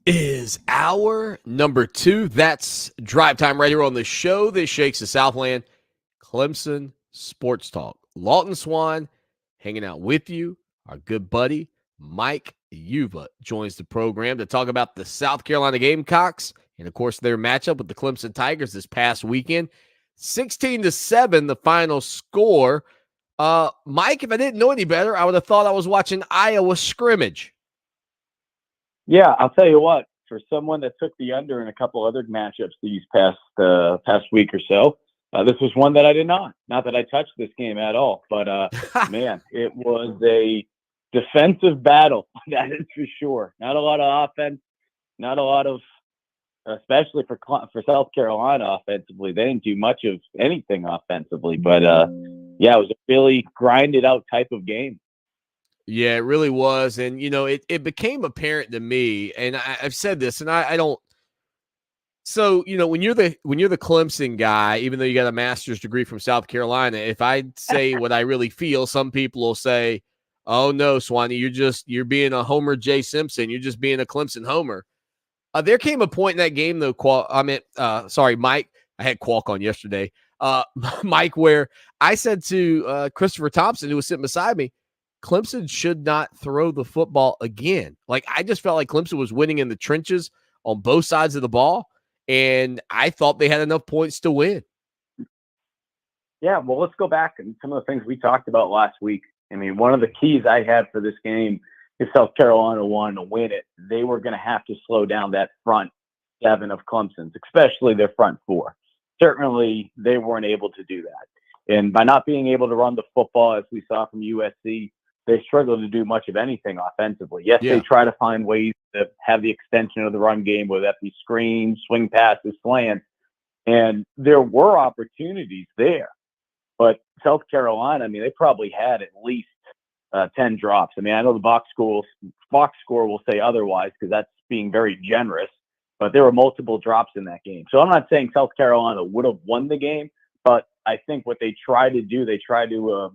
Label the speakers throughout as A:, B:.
A: Is our number 2. That's Drive Time right here on the show that shakes the Southland, Clemson Sports Talk. Lawton Swan hanging out with you. Our good buddy Mike Yuva joins the program to talk about the South Carolina Gamecocks and, of course, their matchup with the Clemson Tigers this past weekend. 16-7, the final score. Mike, if I didn't know any better, I would have thought I was watching Iowa scrimmage.
B: Yeah, I'll tell you what. For someone that took the under in a couple other matchups these past week or so, this was one that I did not. Not that I touched this game at all, but man, it was a defensive battle. That is for sure. Not a lot of offense. Not a lot of, especially for South Carolina offensively. They didn't do much of anything offensively, but yeah, it was a really grinded out type of game.
A: Yeah, it really was. And, it became apparent to me, and I've said this, and I don't. So, when you're the Clemson guy, even though you got a master's degree from South Carolina, if I say what I really feel, some people will say, oh, no, Swanee, you're being a Homer J. Simpson. You're just being a Clemson Homer. There came a point in that game, though, Mike. I had Qualk on yesterday. Mike, where I said to Christopher Thompson, who was sitting beside me, Clemson should not throw the football again. Like, I just felt like Clemson was winning in the trenches on both sides of the ball, and I thought they had enough points to win.
B: Yeah, well, let's go back and some of the things we talked about last week. I mean, one of the keys I had for this game, if South Carolina wanted to win it, they were going to have to slow down that front seven of Clemson's, especially their front four. Certainly, they weren't able to do that. And by not being able to run the football, as we saw from USC, they struggled to do much of anything offensively. Yes, They try to find ways to have the extension of the run game, whether that be screens, swing passes, slants. And there were opportunities there. But South Carolina, I mean, they probably had at least 10 drops. I mean, I know the box score will say otherwise because that's being very generous, but there were multiple drops in that game. So I'm not saying South Carolina would have won the game, but I think what they try to do, they try to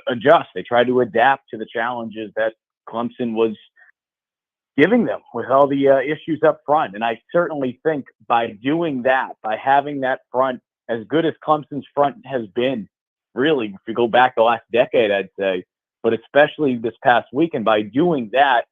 B: adjust. They try to adapt to the challenges that Clemson was giving them with all the issues up front. And I certainly think by doing that, by having that front, as good as Clemson's front has been, really, if you go back the last decade, I'd say, but especially this past weekend, by doing that,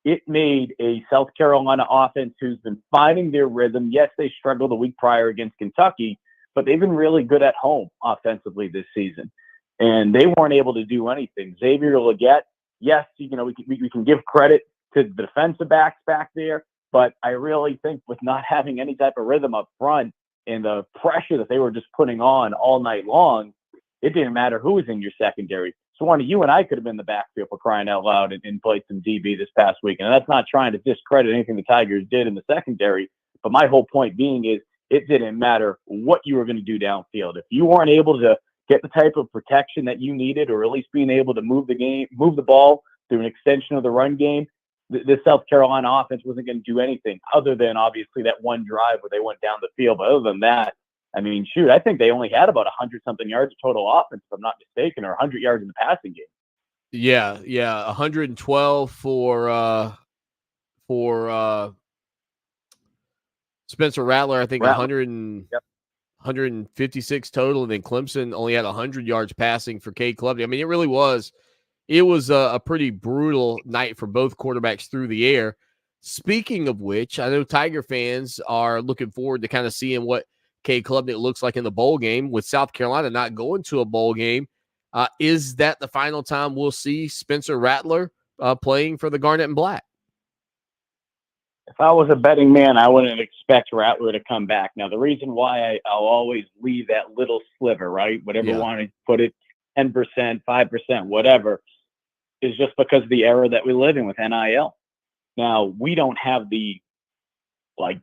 B: it made a South Carolina offense who's been finding their rhythm. Yes, they struggled the week prior against Kentucky, but they've been really good at home offensively this season. And they weren't able to do anything. Xavier Legette, yes, we can give credit to the defensive backs back there, but I really think with not having any type of rhythm up front and the pressure that they were just putting on all night long, it didn't matter who was in your secondary. Swanee, you and I could have been in the backfield for crying out loud and played some DB this past weekend. And that's not trying to discredit anything the Tigers did in the secondary. But my whole point being is it didn't matter what you were going to do downfield. If you weren't able to get the type of protection that you needed, or at least being able to move the ball through an extension of the run game, the South Carolina offense wasn't going to do anything other than obviously that one drive where they went down the field. But other than that, I mean, shoot, I think they only had about 100-something yards of total offense, if I'm not mistaken, or 100 yards in the passing game.
A: Yeah, 112 for Spencer Rattler. I think 156 total, and then Clemson only had 100 yards passing for Cade Klubnik. I mean, it was a pretty brutal night for both quarterbacks through the air. Speaking of which, I know Tiger fans are looking forward to kind of seeing what Cade Klubnik looks like in the bowl game. With South Carolina not going to a bowl game, is that the final time we'll see Spencer Rattler playing for the Garnet and Black?
B: If I was a betting man, I wouldn't expect Rattler to come back. Now, the reason why I'll always leave that little sliver, right, whatever want to put it, 10%, 5%, whatever, is just because of the era that we live in with NIL. Now, we don't have the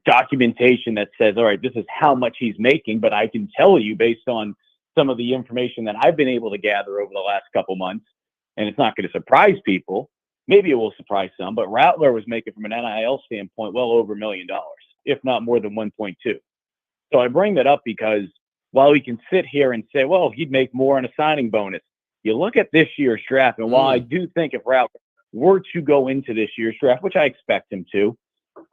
B: documentation that says, all right, this is how much he's making, but I can tell you based on some of the information that I've been able to gather over the last couple months, and it's not going to surprise people. Maybe it will surprise some, but Rattler was making from an NIL standpoint well over $1 million, if not more than 1.2. So I bring that up because while we can sit here and say, well, he'd make more on a signing bonus, you look at this year's draft, and while I do think if Rattler were to go into this year's draft, which I expect him to,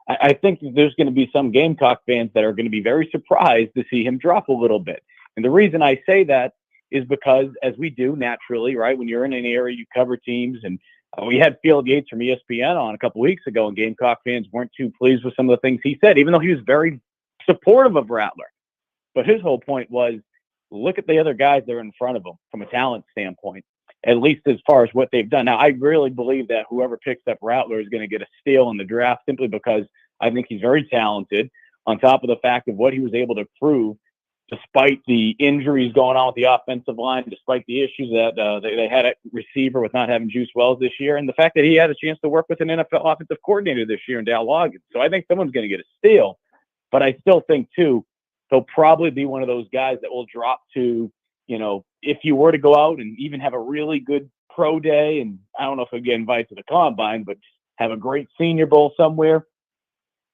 B: I think there's going to be some Gamecock fans that are going to be very surprised to see him drop a little bit. And the reason I say that is because, as we do naturally, right, when you're in an area, you cover teams. And we had Field Yates from ESPN on a couple weeks ago, and Gamecock fans weren't too pleased with some of the things he said, even though he was very supportive of Rattler. But his whole point was, look at the other guys that are in front of him from a talent standpoint, at least as far as what they've done. Now, I really believe that whoever picks up Rattler is going to get a steal in the draft simply because I think he's very talented, on top of the fact of what he was able to prove despite the injuries going on with the offensive line, despite the issues that they had at receiver with not having Juice Wells this year, and the fact that he had a chance to work with an NFL offensive coordinator this year in Dal Loggins. So I think someone's going to get a steal. But I still think, too, he'll probably be one of those guys that will drop to, if you were to go out and even have a really good pro day, and I don't know if he'll get invited to the combine, but have a great Senior Bowl somewhere,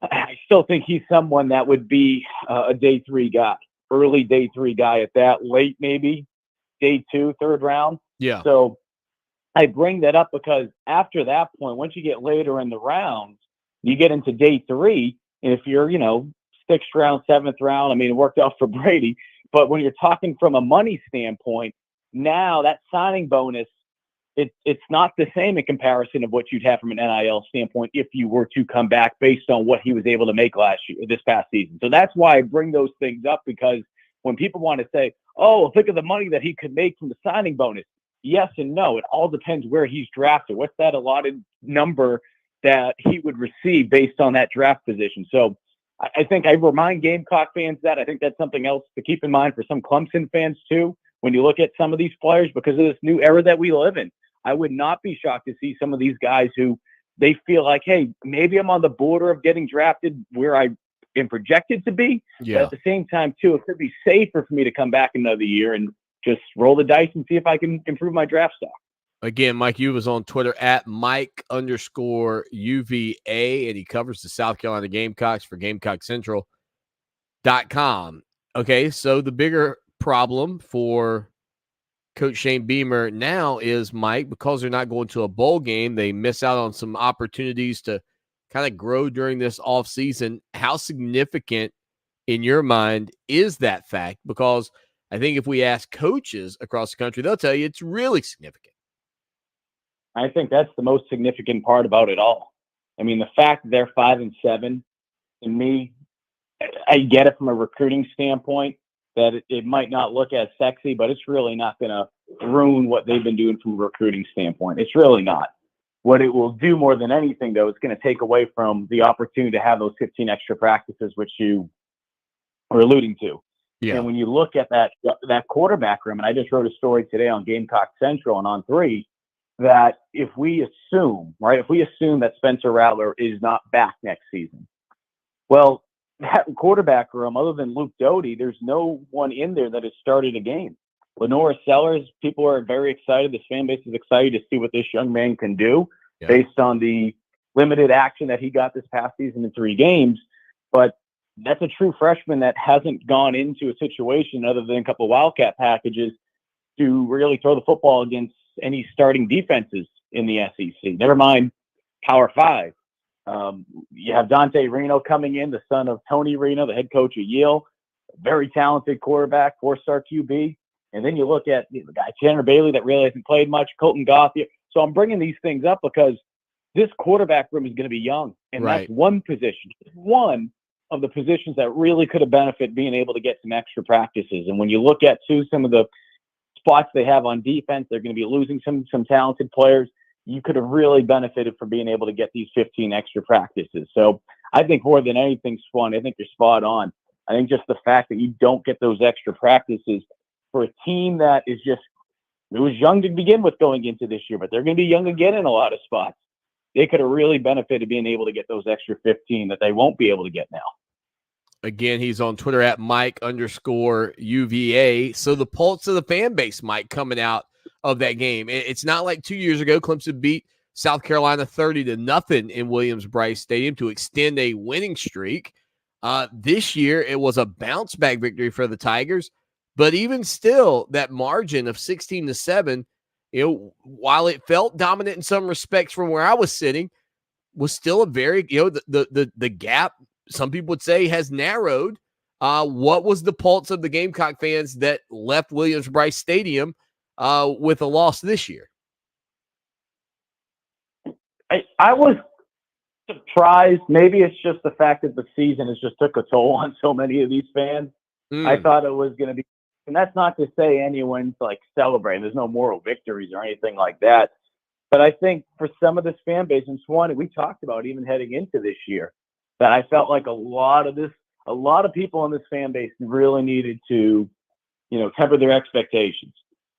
B: I still think he's someone that would be a day 3 guy, early day 3 guy at that, late maybe day 2, 3rd round.
A: Yeah.
B: So I bring that up because after that point, once you get later in the rounds, you get into day 3, and if you're, 6th round, 7th round, I mean, it worked out for Brady. But when you're talking from a money standpoint, now that signing bonus, it's not the same in comparison of what you'd have from an NIL standpoint if you were to come back based on what he was able to make this past season. So that's why I bring those things up, because when people want to say, oh, think of the money that he could make from the signing bonus. Yes and no. It all depends where he's drafted. What's that allotted number that he would receive based on that draft position? So I think I remind Gamecock fans that. I think that's something else to keep in mind for some Clemson fans too, when you look at some of these players, because of this new era that we live in. I would not be shocked to see some of these guys who they feel like, hey, maybe I'm on the border of getting drafted where I am projected to be.
A: Yeah.
B: But at the same time, too, it could be safer for me to come back another year and just roll the dice and see if I can improve my draft stock.
A: Again, Mike U was on Twitter at Mike_UVA, and he covers the South Carolina Gamecocks for GamecockCentral.com. Okay, so the bigger problem for Coach Shane Beamer now is, Mike, because they're not going to a bowl game, they miss out on some opportunities to kind of grow during this offseason. How significant in your mind is that fact? Because I think if we ask coaches across the country, they'll tell you it's really significant.
B: I think that's the most significant part about it all. I mean, the fact that they're 5-7, to me, I get it from a recruiting standpoint, that it might not look as sexy, but it's really not going to ruin what they've been doing from a recruiting standpoint. It's really not. What it will do more than anything, though, it's going to take away from the opportunity to have those 15 extra practices, which you were alluding to.
A: Yeah.
B: And when you look at that quarterback room, and I just wrote a story today on Gamecock Central and on 3, that if we assume that Spencer Rattler is not back next season, well, that quarterback room, other than Luke Doty, there's no one in there that has started a game. Lenora Sellers, people are very excited. This fan base is excited to see what this young man can do based on the limited action that he got this past season in 3 games. But that's a true freshman that hasn't gone into a situation other than a couple of Wildcat packages to really throw the football against any starting defenses in the SEC. Never mind Power 5. You have Dante Reno coming in, the son of Tony Reno, the head coach at Yale, very talented quarterback, 4-star QB. And then you look at the guy Tanner Bailey that really hasn't played much, Colton Goff. So I'm bringing these things up because this quarterback room is going to be young, and that's one position, one of the positions that really could have benefited being able to get some extra practices. And when you look at some of the spots they have on defense, they're going to be losing some talented players. You could have really benefited from being able to get these 15 extra practices. So I think more than anything, Swan, I think you're spot on. I think just the fact that you don't get those extra practices for a team that is it was young to begin with going into this year, but they're going to be young again in a lot of spots. They could have really benefited being able to get those extra 15 that they won't be able to get now.
A: Again, he's on Twitter at Mike_UVA. So the pulse of the fan base, Mike, coming out of that game. It's not like 2 years ago, Clemson beat South Carolina 30-0 in Williams-Brice Stadium to extend a winning streak. This year, it was a bounce-back victory for the Tigers. But even still, that margin of 16-7, while it felt dominant in some respects from where I was sitting, was still a very, the gap, some people would say, has narrowed. What was the pulse of the Gamecock fans that left Williams-Brice Stadium with a loss this year?
B: I was surprised. Maybe it's just the fact that the season has just took a toll on so many of these fans. I thought it was going to be, and that's not to say anyone's like celebrating. There's no moral victories or anything like that. But I think for some of this fan base, and Swan, we talked about even heading into this year, that I felt like a lot of people in this fan base really needed to, temper their expectations.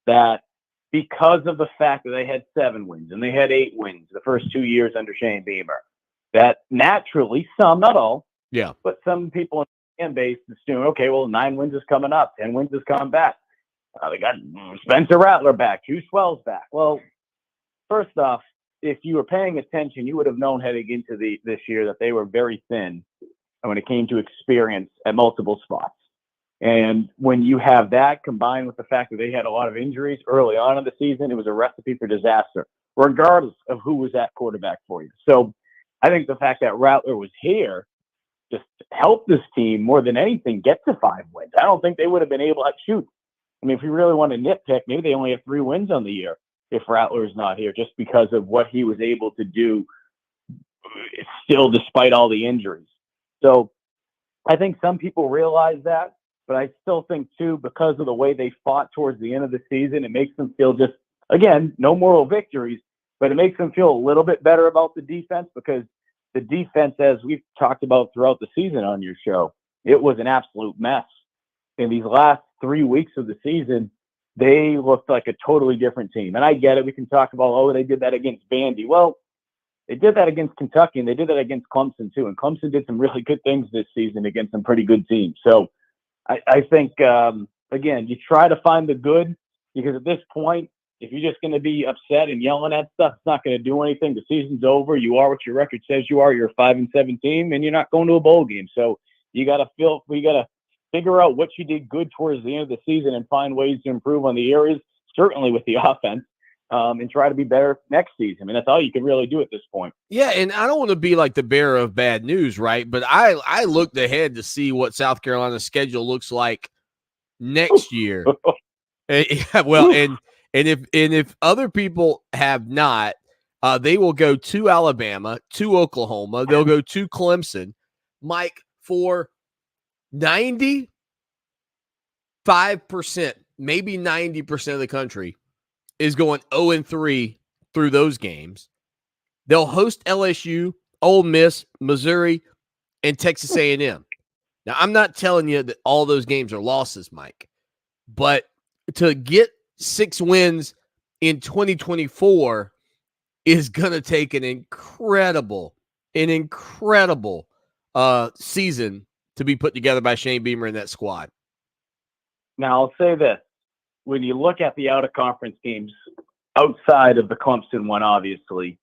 B: That because of the fact that they had 7 wins and they had 8 wins the first 2 years under Shane Beamer, that naturally some, not all, but some people in the fan base assume, okay, well, 9 wins is coming up, 10 wins is coming back. They got Spencer Rattler back, Hugh Swell's back. Well, first off, if you were paying attention, you would have known heading into this year that they were very thin when it came to experience at multiple spots. And when you have that combined with the fact that they had a lot of injuries early on in the season, it was a recipe for disaster, regardless of who was at quarterback for you. So I think the fact that Rattler was here just helped this team more than anything get to 5 wins. I don't think they would have been able to shoot. I mean, if we really want to nitpick, maybe they only have 3 wins on the year if Rattler is not here, just because of what he was able to do still despite all the injuries. So I think some people realize that, but I still think too, because of the way they fought towards the end of the season, it makes them feel just, again, no moral victories, but it makes them feel a little bit better about the defense, because the defense, as we've talked about throughout the season on your show, it was an absolute mess. In these last 3 weeks of the season, they looked like a totally different team. And I get it. We can talk about, they did that against Vandy. Well, they did that against Kentucky, and they did that against Clemson too. And Clemson did some really good things this season against some pretty good teams. So I think, again, you try to find the good, because at this point, if you're just going to be upset and yelling at stuff, it's not going to do anything. The season's over. You are what your record says you are. You're a 5-7 team, and you're not going to a bowl game. So you got to figure out what you did good towards the end of the season and find ways to improve on the areas, certainly with the offense, and try to be better next season. I mean, that's all you can really do at this point.
A: Yeah, and I don't want to be like the bearer of bad news, right? But I looked ahead to see what South Carolina's schedule looks like next year. And if other people have not, they will go to Alabama, to Oklahoma, they'll go to Clemson. Mike, for 95%, maybe 90% of the country is going 0-3 through those games. They'll host LSU, Ole Miss, Missouri, and Texas A&M. Now, I'm not telling you that all those games are losses, Mike, but to get 6 wins in 2024 is going to take an incredible season to be put together by Shane Beamer and that squad.
B: Now, I'll say this. When you look at the out-of-conference teams, outside of the Clemson one, obviously,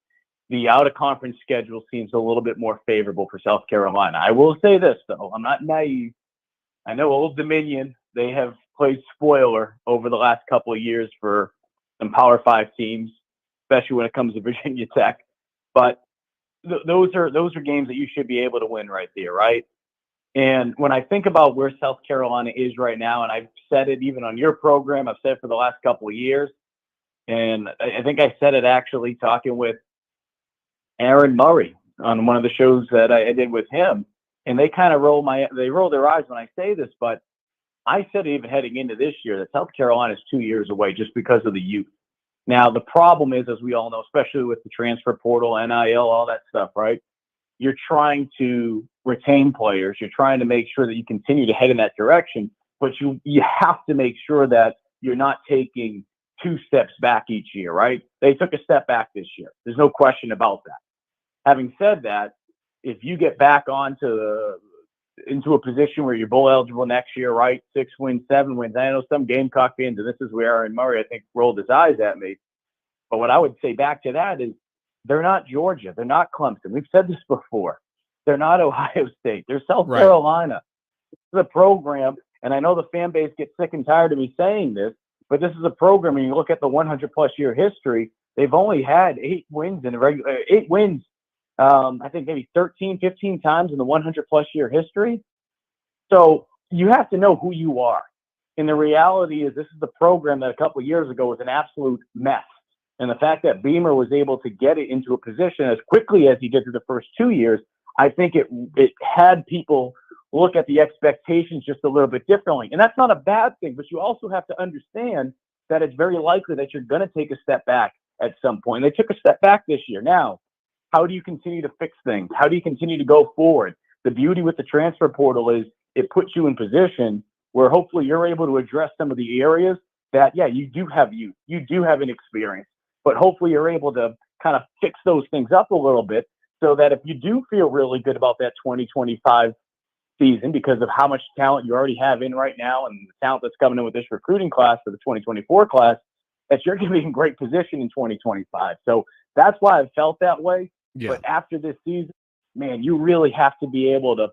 B: the out-of-conference schedule seems a little bit more favorable for South Carolina. I will say this, though. I'm not naive. I know Old Dominion, they have played spoiler over the last couple of years for some Power 5 teams, especially when it comes to Virginia Tech. But those are games that you should be able to win right there, right? And when I think about where South Carolina is right now, and I've said it even on your program, I've said it for the last couple of years, and I think I said it actually talking with Aaron Murray on one of the shows that I did with him, and they kind of roll their eyes when I say this, but I said even heading into this year that South Carolina is 2 years away just because of the youth. Now, the problem is, as we all know, especially with the transfer portal, NIL, all that stuff, right? You're trying to retain players. You're trying to make sure that you continue to head in that direction, but you have to make sure that you're not taking 2 steps back each year, right? They took a step back this year. There's no question about that. Having said that, if you get back into a position where you're bowl eligible next year, right? 6 wins, 7 wins. I know some Gamecock fans, and this is where Aaron Murray, I think, rolled his eyes at me. But what I would say back to that is they're not Georgia. They're not Clemson. We've said this before. They're not Ohio State. They're South Carolina. This is a program, and I know the fan base gets sick and tired of me saying this, but this is a program, and you look at the 100-plus year history, they've only had 8 wins I think maybe 13, 15 times in the 100-plus year history. So you have to know who you are. And the reality is this is the program that a couple of years ago was an absolute mess. And the fact that Beamer was able to get it into a position as quickly as he did through the first 2 years, I think it had people look at the expectations just a little bit differently. And that's not a bad thing, but you also have to understand that it's very likely that you're going to take a step back at some point. They took a step back this year. Now, how do you continue to fix things? How do you continue to go forward? The beauty with the transfer portal is it puts you in position where hopefully you're able to address some of the areas that, yeah, you do have an experience, but hopefully you're able to kind of fix those things up a little bit so that if you do feel really good about that 2025 season because of how much talent you already have in right now and the talent that's coming in with this recruiting class for the 2024 class, that you're going to be in great position in 2025. So that's why I felt that way. Yeah. But after this season, man, you really have to be able to,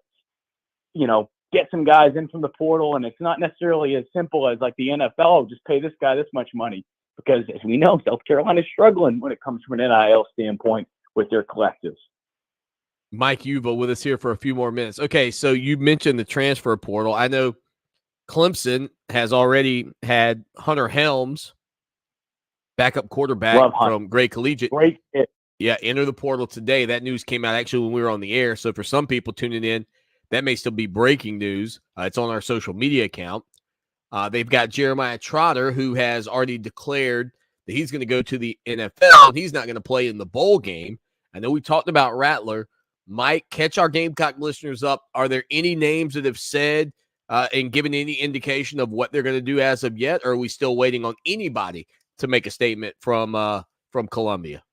B: get some guys in from the portal. And it's not necessarily as simple as like the NFL, just pay this guy this much money. Because as we know, South Carolina is struggling when it comes from an NIL standpoint with their collectives.
A: Mike Uva with us here for a few more minutes. Okay, so you mentioned the transfer portal. I know Clemson has already had Hunter Helms, backup quarterback from Great Collegiate.
B: Great hit.
A: Yeah, enter the portal today. That news came out actually when we were on the air. So for some people tuning in, that may still be breaking news. It's on our social media account. They've got Jeremiah Trotter, who has already declared that he's going to go to the NFL, and he's not going to play in the bowl game. I know we talked about Rattler. Mike, catch our Gamecock listeners up. Are there any names that have said and given any indication of what they're going to do as of yet, or are we still waiting on anybody to make a statement from Columbia?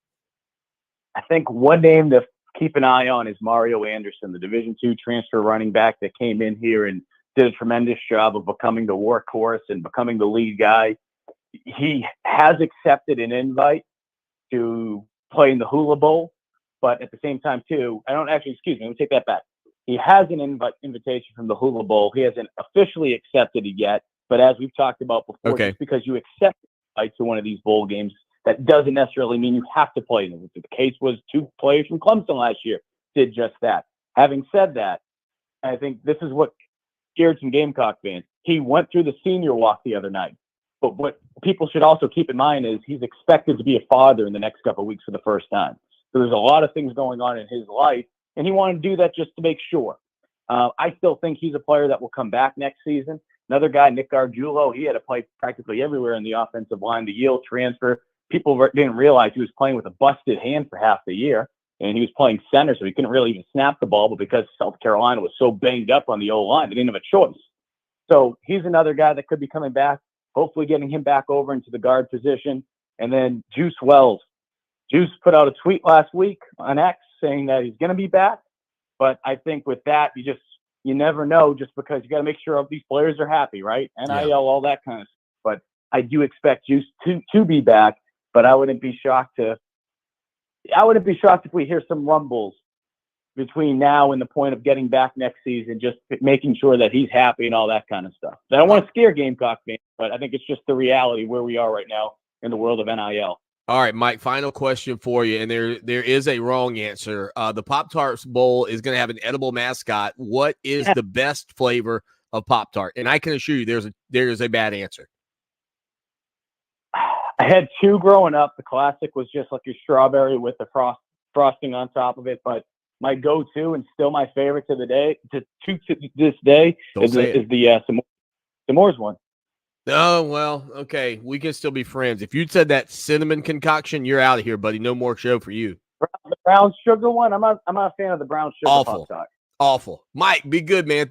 B: I think one name to keep an eye on is Mario Anderson, the Division II transfer running back that came in here and did a tremendous job of becoming the workhorse and becoming the lead guy. He has accepted an invite to play in the Hula Bowl, but at the same time, too, let me take that back. He has an invitation from the Hula Bowl. He hasn't officially accepted it yet, but as we've talked about before, just because you accept an invite to one of these bowl games, that doesn't necessarily mean you have to play them. The case was 2 players from Clemson last year did just that. Having said that, I think this is what scared some Gamecock fans. He went through the senior walk the other night. But what people should also keep in mind is he's expected to be a father in the next couple of weeks for the first time. So there's a lot of things going on in his life, and he wanted to do that just to make sure. I still think he's a player that will come back next season. Another guy, Nick Gargiulo, he had to play practically everywhere in the offensive line. The Yale transfer, people didn't realize he was playing with a busted hand for half the year, and he was playing center, so he couldn't really even snap the ball. But because South Carolina was so banged up on the O-line, they didn't have a choice. So he's another guy that could be coming back, hopefully getting him back over into the guard position. And then Juice Wells. Juice put out a tweet last week on X saying that he's going to be back. But I think with that, you never know, just because you got to make sure all these players are happy, right? NIL, all that kind of stuff. But I do expect Juice to be back, but I wouldn't be shocked if we hear some rumbles between now and the point of getting back next season, just making sure that he's happy and all that kind of stuff. I don't want to scare Gamecock fans, but I think it's just the reality where we are right now in the world of NIL.
A: All right, Mike, final question for you, and there is a wrong answer. The Pop-Tarts Bowl is going to have an edible mascot. What is the best flavor of Pop-Tart? And I can assure you there is a bad answer.
B: I had 2 growing up. The classic was just like your strawberry with the frosting on top of it, but my go-to and still my favorite to this day is the s'mores one.
A: Oh, well, okay. We can still be friends. If you'd said that cinnamon concoction, you're out of here, buddy. No more show for you.
B: The brown sugar one? I'm not a fan of the brown sugar Pop-Tart.
A: Awful. Mike, be good, man.